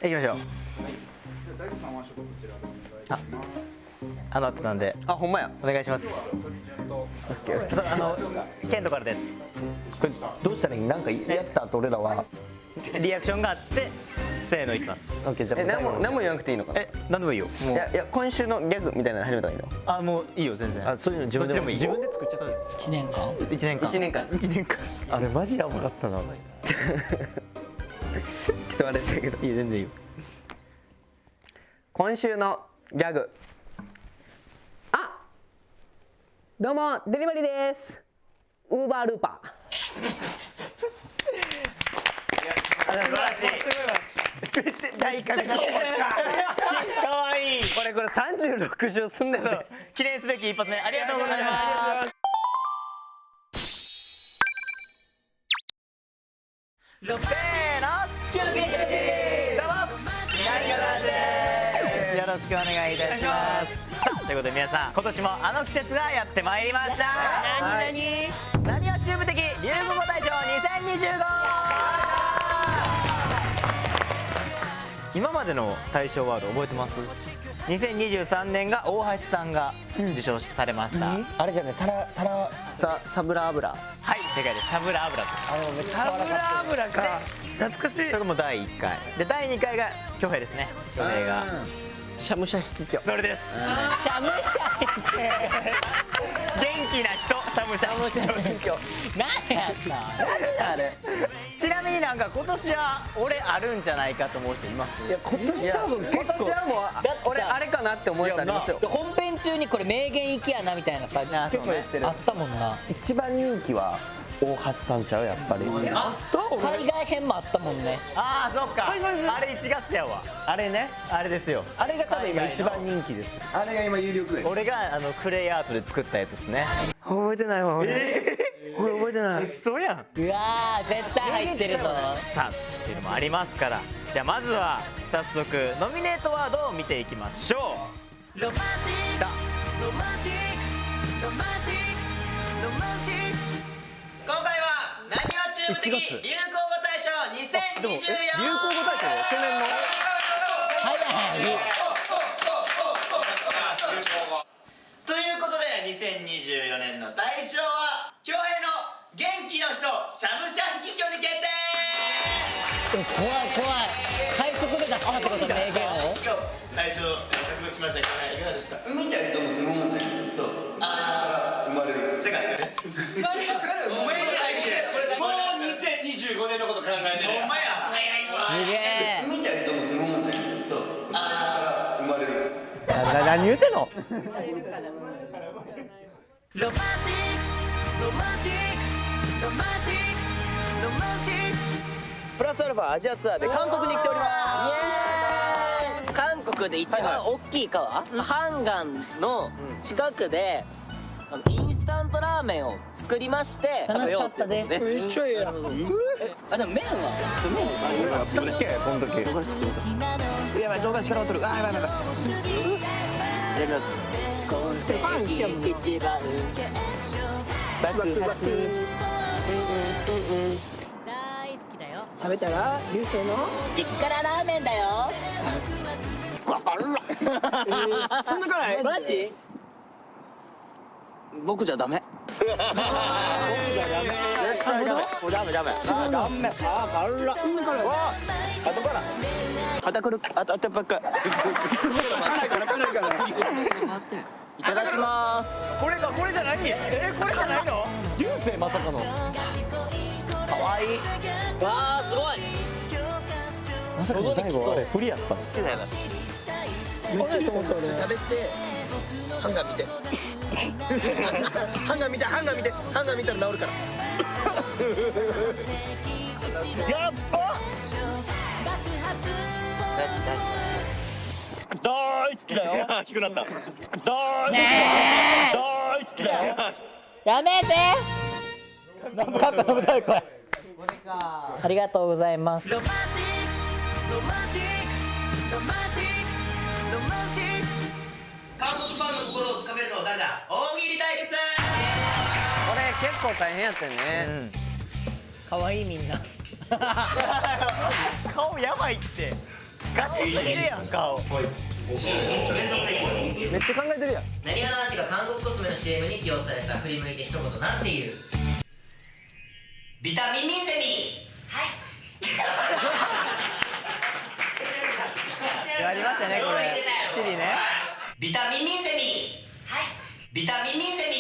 行きましょう。大悟さんはこちらでお願いします。あの後なんであ、ほんまや。お願いします。ケントからです。これどうしたらいい？なんかやった後俺らはリアクションがあってせーのいきます。オッケーじゃあ何も言わなくていいのかな。何でもいいよ。もういや今週のギャグみたいなの始めた方がいいの。あ、もういいよ全然。あ、そういうの自分でどっちでもいい。自分で作っちゃった。1年間1年間。1年間。1年間。あれマジやばかったな。ちょっとあれだけど。いいよ全然いいよ。今週のギャグ。あ、どうもデリバリーです。ウーバールーパー。素晴らしい。大活躍。かわいい。これ36週済んでる。記念すべき一発目ありがとうございます。せーの。どうも。よろしくお願いいたします。さあということで皆さん今年もあの季節がやってまいりました。何はチューブ的流行語大賞2025。今までの大賞ワード覚えてます？ 2023 年が大橋さんが受賞されました。あれじゃないサブラ油。はい、正解です。サブラ油です。あれもめっちゃサブラ油か懐かしい。それも第1回で第2回が恭平ですね。恭平がシャムシャ引ききょ。それです。シャムシャイって元気な人、シャムシャ何やったあれ。ちなみになんか今年は俺あるんじゃないかと思う人います？いや今年多分結今年はもう俺あれかなって思うやつありますよ。本編中にこれ名言いきやなみたいなさあ、そうね。あったもんな。一番人気は大橋さんちゃうやっぱり。海外編もあったもんね。ああ、そっか。あれ1月やわ。あれね。あれですよ。あれが多分今一番人気です。あれが今有力や。俺がクレイアートで作ったやつですね。覚えてないわ俺。俺覚えてない。嘘やん。うわー絶対入ってるぞ。さあっていうのもありますから、じゃあまずは早速ノミネートワードを見ていきましょう。ロマンティックだ。ロマンティックロマンティックロマンティック。今回はなにわチューブ的流行語大賞2024。流行語大賞去年の早い。ということで2024年の大賞は恭平の元気の人シャムシャンギキョに決定。怖い怖い。快速で出したってこと名言を。大賞獲得しましたけどね、いかがですか？海たいと思って飲まないんですよ。そう。あれだから生まれるんです。だからもう2025年のこと考えてる。ほんまや。早いわ。すげえ。海たいと思って飲まないんですよ。そう。あれだから生まれるんです。何言うてんの？ロマンティックロマンティックロマンティックロマンティック。プラスアルファアジアツアーで韓国に来ております。韓国で一番大きい川、ハンガンの近くでインスタントラーメンを作りまして楽しかったです。めっちゃええやん。あ、でも麺はやったっけこの時。やばい動画力を取る。あやばいやばい。やります。パン好きやもん。一番爆発。食べたら流星の激辛ラーメンだよ。そんな辛い？マジ？僕じゃダメ。僕じゃダメ。絶対ダメ。ダメダメ。あダメ。あ辛っ。わ後から。あたくるあたばっか。いただきます。これじゃない？これじゃないの？流星まさかの。可愛い。わーすごい。まさかの大悟あれフリやったの。めっちゃいいと思った俺。食べてハンガー見て。ハンガー見てハンガー見てハンガー見たら治るから。やっば。大好きだよ。低くなった。大好きだよ。やめて。カッコ飲みたいこれ。ありがとうございます。ロマンティックロマンティックロマンティックロマンティック。韓国ファンの心をつかめるのは誰だ？大喜利対決。これ結構大変やったよね。可愛いみんな。顔やばいって。ガチすぎるやん顔。めっちゃ考えてるやん。なにわ男子が韓国コスメの CM に起用された振り向いて一言なんて言う？ビタミンミンゼミやりましたねこれ。シリね。ビタミンミンゼミビタミンミンゼミ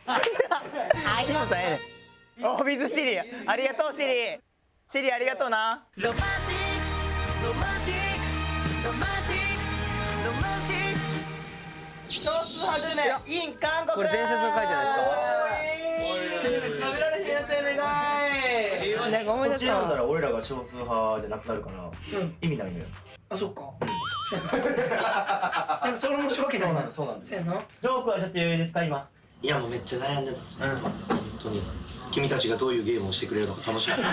木本さんええねん。お水シリありがとうシリ。シリありがとうな。ロマンティックロマンティックロマンティックロマンティック少数派グルメ in 韓国。これ伝説の回じゃない食べられへんやつやねんかい。なんか思い出したわ。俺らが少数派じゃなくなるから意味ないのよ。あ、そっか。なんかそれ面白いけど。そうなんです。そうやな。ジョークはちょっと余裕ですか今。いやもうめっちゃ悩んでます、本当に君たちがどういうゲームをしてくれるのか楽しみです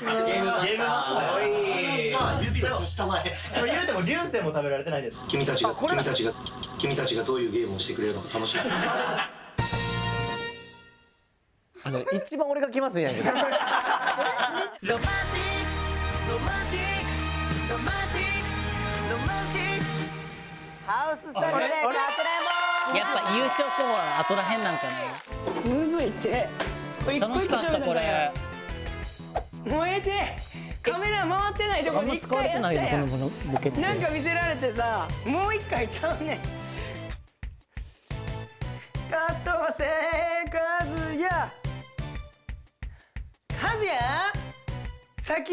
ゲームマスター。さあ指をさしたまえ言うても流星も食べられてないです。君たちがどういうゲームをしてくれるのか楽しみです一番俺が来ますんやけど。ロマンティックロマンティックロマンティックロマンティックロマンティックハウススタジオでかくれんぼやっぱ優勝候補は後らへんなんかな。むずいって。楽しかったこれ。もうええて。カメラ回ってないとこあんま使われてないよこのボケって。なんか見せられてさ、もう一回ちゃうねん。加藤聖和也和也さっ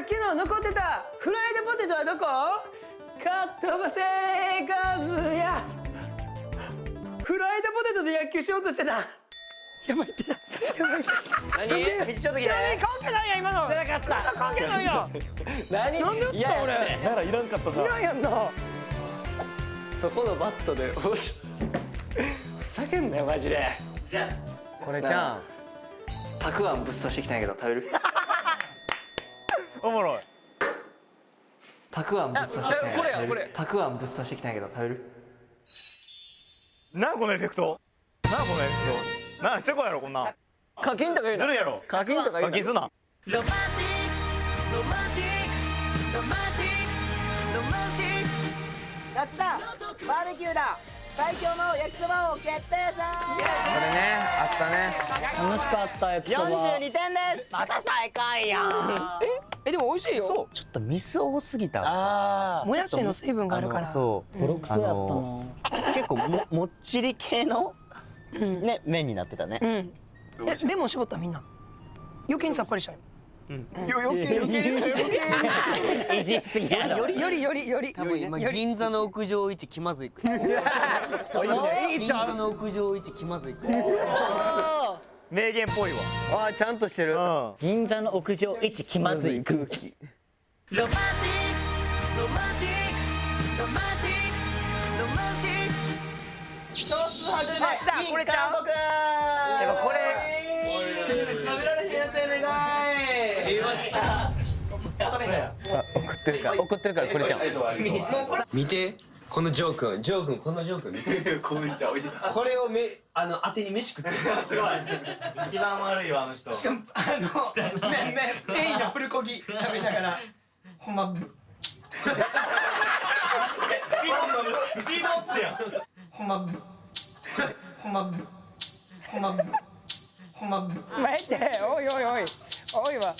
きの残ってたフライドポテトはどこ？加藤聖和也フライドポテトで野球しようとしてた。やばいってやばいって何？道ちょっと来て。関係ないやん今の。じゃなかった。関係ないやん。何？なんで打った俺。ならいらんかったな。いらんやんな。そこのバットでおし。叫んだよマジで。これちゃん。たくあんぶっ刺してきたんやけど食べる？おもろい。たくあんぶっ刺してきたんやけど。これやこれ。たくあんぶっ刺してきたんやけど食べる？なんこのエフェクト。なんこのエフェクト。なんしてこやろこんなん。課金とか言うな。ずるいやろ。課金とか言うな。課金すな。ロマンティックロマンティックロマンティックロマンティック夏だバーベキューだ最強の焼きそば王決定戦。これねあったね。楽しかったエピソード。42点です。また最下位やん。えでも美味しいよ。ちょっとミス多すぎた。あもやしの水分があるから。そうボロクソやったな。結構もっちり系のね麺になってたね。うん。レモン絞ったみんな。余計にさっぱりしたよ。余計いじりすぎやろ。より多分今銀座の屋上一気まずいく。銀座の屋上一気まずいく。名言っぽいわ。あーちゃんとしてる。銀座の屋上一気まずい空気。ロマンティックロマンティックロマンティックロマンティック少数派グルメこれちゃう。韓国。やっぱこれ。食べられへんやつやねんかい。怒ってるからこれちゃん。見てこのジョー君このジョー君見てこめっちゃ美味しい。これを当てに飯食ってる。すごい。一番悪いわあの人。メインのプルコギ食べながらほんまスピードオッツやん。ほんま待っておいわ。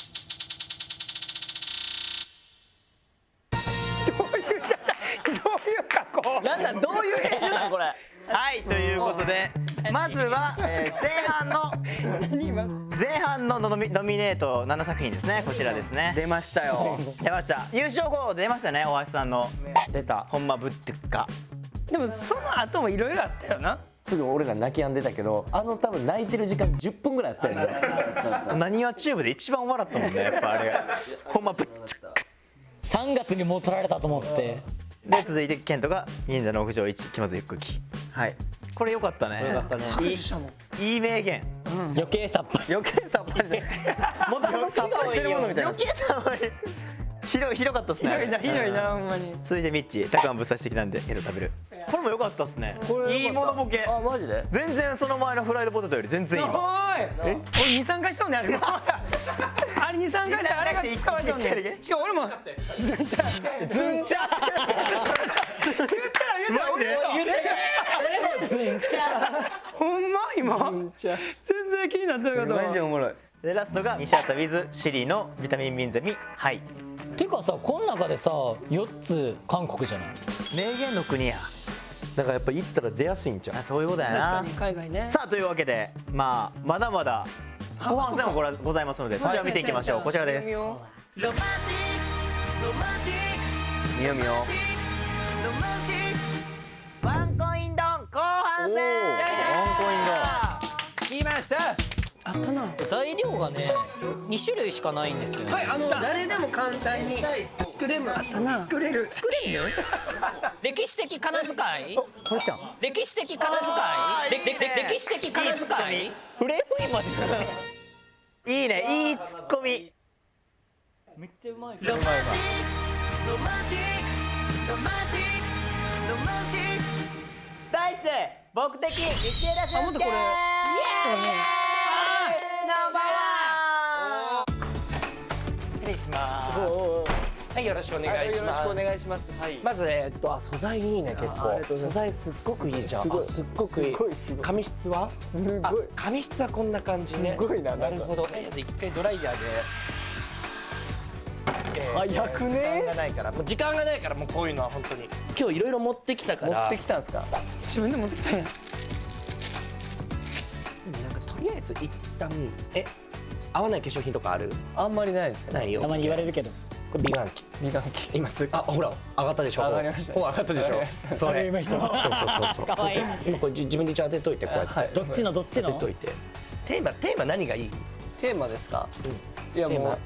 どういう格好。なんだどういう編集なのこれ。はいということでまずは前半のノミネート7作品ですね。こちらですね。出ましたよ。出ました。優勝候補出ましたね。大橋さんの出た。ほんまぶってっか。でもその後もいろいろあったよな。すぐ俺ら泣き止んでたけど、多分泣いてる時間10分ぐらいあったよね。なにわチューブで一番笑ったもんね。やっぱあれほんまぶっちゃ3月にもう取られたと思って。で続いてケントが銀座の屋上一気まずい空気。はい。これ良かったね。よかったね。いい名言。余計さっぱり。余計さっぱりで。もともとさっぱりしてるものみたいな。余計さっぱり。ひどかったっすね。ひどいなほんまに。続いてミッチー、たくあんぶっ刺してきたんでヘロ食べる。これも良かったっすね。いいものボケ。あマジで？全然その前のフライドポテトより全然いいわ。おい俺23回しとんねんあれ。ああれに3回であれが使われたんでしかも俺もズンチャズンチャ言ったら俺もズンチャほんま今全然気になってなかったわ。マジでおもろい。でラストが西畑 with シリのビタミンミンゼミはいてかさこの中でさ4つ韓国じゃない？名言の国やだからやっぱ行ったら出やすいんちゃう。あそういうことやな。確かに海外ね。さあというわけでまあまだまだ後半戦もございますのでそちらを見ていきましょう。こちらです。見よ見よ。ワンコイン丼後半戦。来ました。あったな。材料がね2種類しかないんですよね。はい誰でも簡単に作れる作れる歴史的金遣い？これちゃん。歴史的金遣い？歴史的金遣い？フレームインまでですね。いいねいいツッコミ。めっちゃうまい。題して僕的道枝俊介。ナンバーワン。失礼します。はいよろしくお願いします。よろしくお願いします。はい。まず素材いいね結構。素材すっごくいいじゃん。すっごくいい。髪質は？すごい。髪質はこんな感じね。すごいな。なるほど。一回ドライヤーで。早くね。時間がないからもうこういうのは本当に。今日いろいろ持ってきたから。持ってきたんですか。自分で持ってきたんや。なんかとりあえず一旦合わない化粧品とかある？あんまりないですけど。ないよ。たまに言われるけど。これ美顔器。美顔器。今ほら上がったでしょ。上がりました。上がったでしょ。それ。そう。かわいい。今これ自分で当てといてこうやって。はい。どっちの？当てといて。テーマ何がいい？テーマですか。いやもう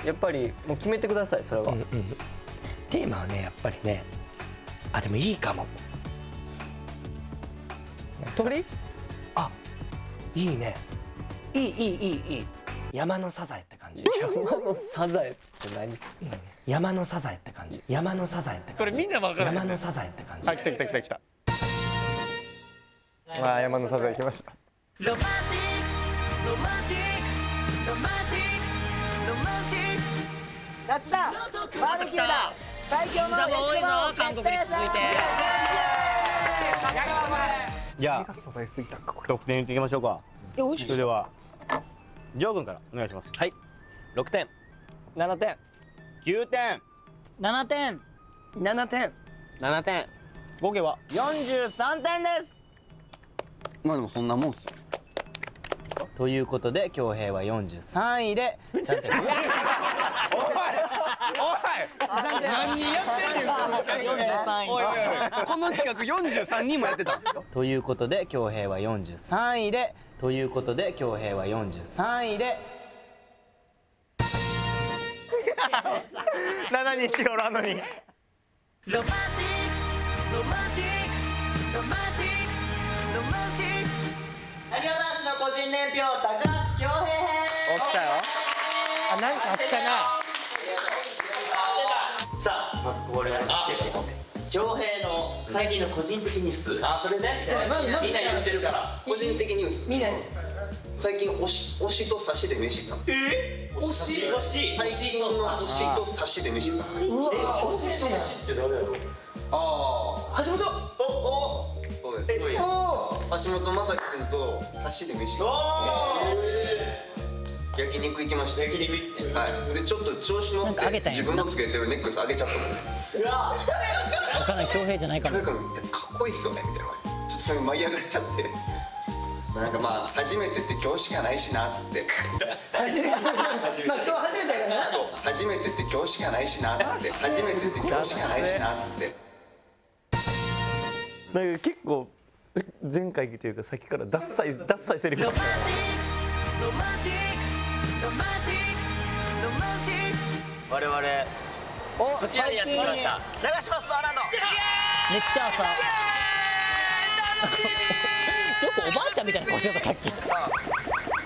やっぱりもう決めてくださいそれは。テーマはねやっぱりねでもいいかも。鳥？あいいね。いい。山のサザエって感じ。山のサザエって何？山のサザエって感じ。山のサザエって感じ。これみんなわかる。山のサザエって感じ。あ来た。あ山のサザエ来ました。夏だバーベキューだ最強の焼きそばを決定戦。じゃあサザエすぎたんかこれ。得点言っていきましょうか。美味しい。それではジョー君からお願いします。はい6点7点9点7点。 7点7点。合計は43点です。まあでもそんなもんっすよ。ということで恭平は43位で暫定。何やってんねんこの作業。43位。おいこの企画43人もやってた。ということで恭平は43位で7人しかおらんのに。なにわ男子の個人年表高橋恭平編。起きたよ。なんかあったな。さあまずこれ恭平の最近の個人的ニュース。それね。みんな言ってるから。個人的ニュース。みんな最近推しと差しで飯行った。推し最近の推しと差しで飯行った。推しって誰やろ。ああ。橋本。そうです。橋本正樹君と差しで飯行った。焼肉行きました。焼肉行って。はい。でちょっと調子乗ってなんかあげたんや自分のつけてるネックレスあげちゃったもん。わかんない恭平じゃないかも。なんかかっこいいっすよねみたいな。ちょっとそれ舞い上がっちゃって。なんかまあ初めてって今日しかないしなっつって。まあ今日初めてやからな。初めてって今日しかないしなっつって。初めてって今日しかないしなっつって。なんか結構前回というかさっきからダッサいセリフだったよ。我々こちらにやってきました。長島スパーランド。めっちゃ朝。ちょっとおばあちゃんみたいな顔してたさっき。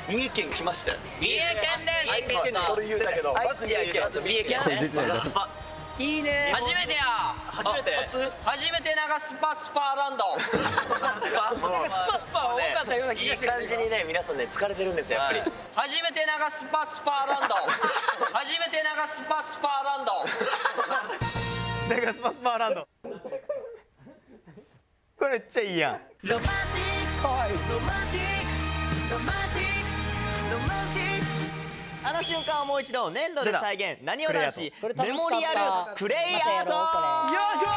三重県来ましたよ。三重県です。それ言うたけど。愛知県三重県ね。スパいいね。初めてや。初めて流すパーランド。スパスパ多かったような気がして。いい感じにね、皆さんね疲れてるんですよやっぱり。初めて流すパーランド。初めて流すパーランド。流すパスパーランド。これめっちゃいいやん。ロマンティックかわいいロマンティックロマンティックロマンティックあの瞬間をもう一度粘土で再現。なにわ男子これ楽しかったメモリアルクレイアート。よいしょ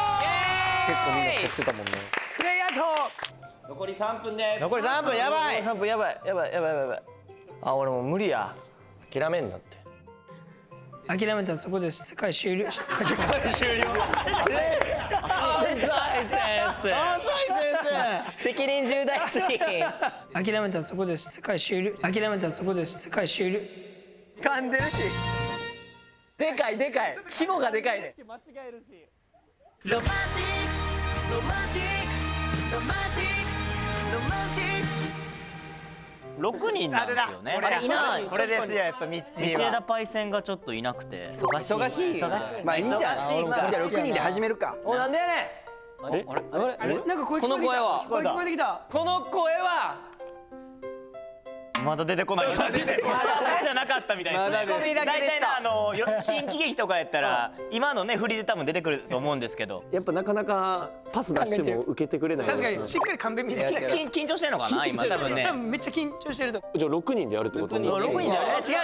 結構みんな撮ってたもんね。クレイアート。残り3分です。残り3分やばい。3分やばい。あ、俺もう無理や。諦めんなって。諦めたらそこで世界終了。終了。責任重大すぎ。諦めたらそこで世界終了。諦めたらそこで世界終了。噛んでるし。でかい規模がでかいね。ロマンティックロマンティックロマンティックロマンティック6人なんですよね。これいないこれですよやっぱミッチー道は。枝パイセンがちょっといなくて。忙しい。まあいいんじゃない。じゃあ6人で始めるか。お、なんでやねん。あれなんか声聞こえてきた。この声は声聞こえてきた。この声はまだ出てこない。まだ出てこないじゃなかったみたいですね。ツッコミだけでした大体ね新喜劇とかやったら今のね振りで多分出てくると思うんですけど。やっぱなかなかパス出しても受けてくれない。確かにしっかり勘弁見てきた。緊張してんのかな今多分ね。多分めっちゃ緊張してると。じゃあ6人でやるってこと？ 6人でやる。違う。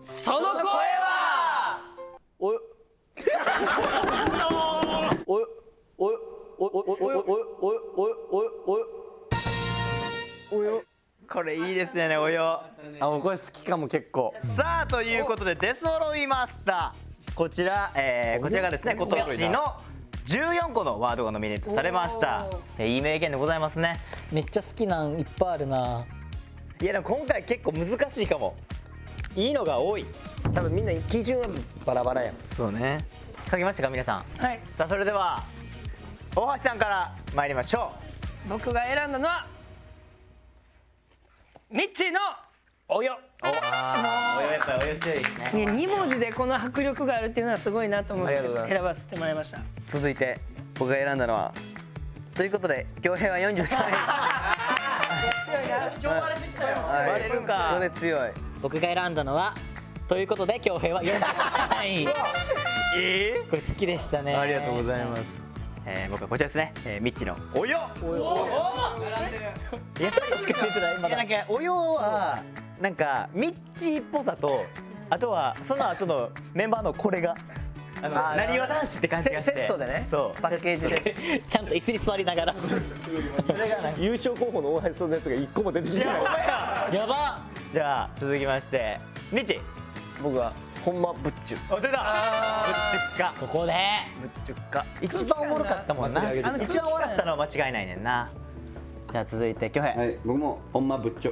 その声は。おい。おい。おい。これいいですよねおよ。あ、もうこれ好きかも結構。さあということで出揃いました。こちらがですね今年の14個のワードがノミネートされました。いい名言でございますね。めっちゃ好きなんいっぱいあるな。いやでも今回結構難しいかも。いいのが多い。多分みんな基準はバラバラやん。そうね。書きましたか皆さん。はい。さあそれでは大橋さんから参りましょ僕が選んだのはミッチーのおよ。う。おやっぱりおよ強いですね。2文字でこの迫力があるっていうのはすごいなと思ってありがとうございます選ばせてもらいました。続いて僕が選んだのはということで恭平は43位。バレるか。これ強い。僕が選んだのはということで恭平は43位。これ好きでしたね。ありがとうございます。僕はこちらですね。ミッチのおよ。いやちょっとしか言ってない。いやなんかおよはなんかミッチーっぽさとあとはその後のメンバーのこれがなにわ男子って感じがして。セットでね。そうパッケージで。ちゃんと椅子に座りながら。優勝候補の大橋さんのやつが1個も出てきてない。やば。じゃあ続きましてミッチー。僕はほんまぶっちゅ。お出た。ぶっちゅっか。ここでぶっちゅっか。一番おもろかったもんな。一番笑ったのは間違いないねんな。じゃあ続いて恭平。はい僕もほんまぶっちょ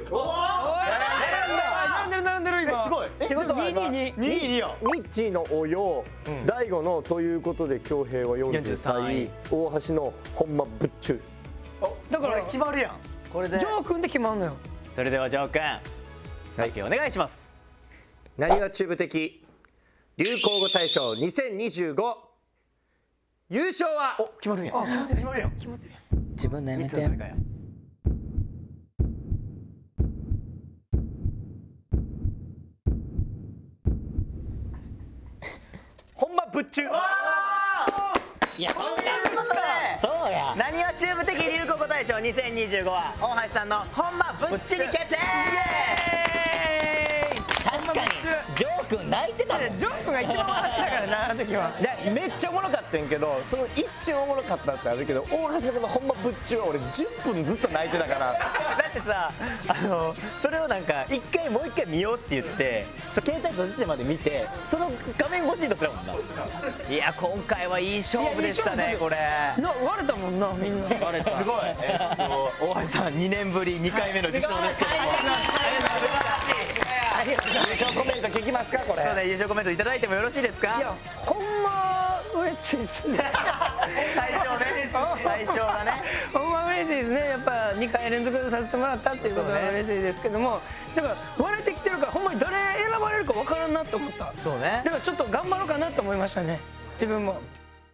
並んでる今。すごい。ってことは今2位よ。ミッチーのおよ、大悟のということで恭平は43位、大橋のほんまぶっちゅ。だから決まるやん。これでジョー君で決まんのよ。それではジョー君発表お願いします。なにわチューブ的流行語大賞2025優勝は決まるやん。決まるやん。自分でやめて。ほんまぶっちゅ。いやそうや。なにわチューブ的流行語大賞2025は大橋さんのほんまぶっちり決定。確かにジョー君泣いてたもん。ジョー君が一番笑ったからなあの時は。いやめっちゃおもろかったんけど、その一瞬おもろかったってあるけど、大橋のこのほんまぶっちゅは俺10分ずっと泣いてたから。だってさそれをなんかもう一回見ようって言って携帯閉じてまで見てその画面越しに撮ってたもんな。いや今回はいい勝負でしたねこれ。割れたもんなみんな。あれすごい。大橋さん2年ぶり2回目の受賞ですけども。優勝コメント聞きますかこれ。そうね優勝コメントいただいてもよろしいですか。いやほんま嬉しいっすね。対象ね。対象がね。ほんま嬉しいですね。やっぱ2回連続させてもらったっていうことは嬉しいですけども、だから割れてきてるからほんまに誰選ばれるか分からんなと思った。そうね。だからちょっと頑張ろうかなと思いましたね、自分も。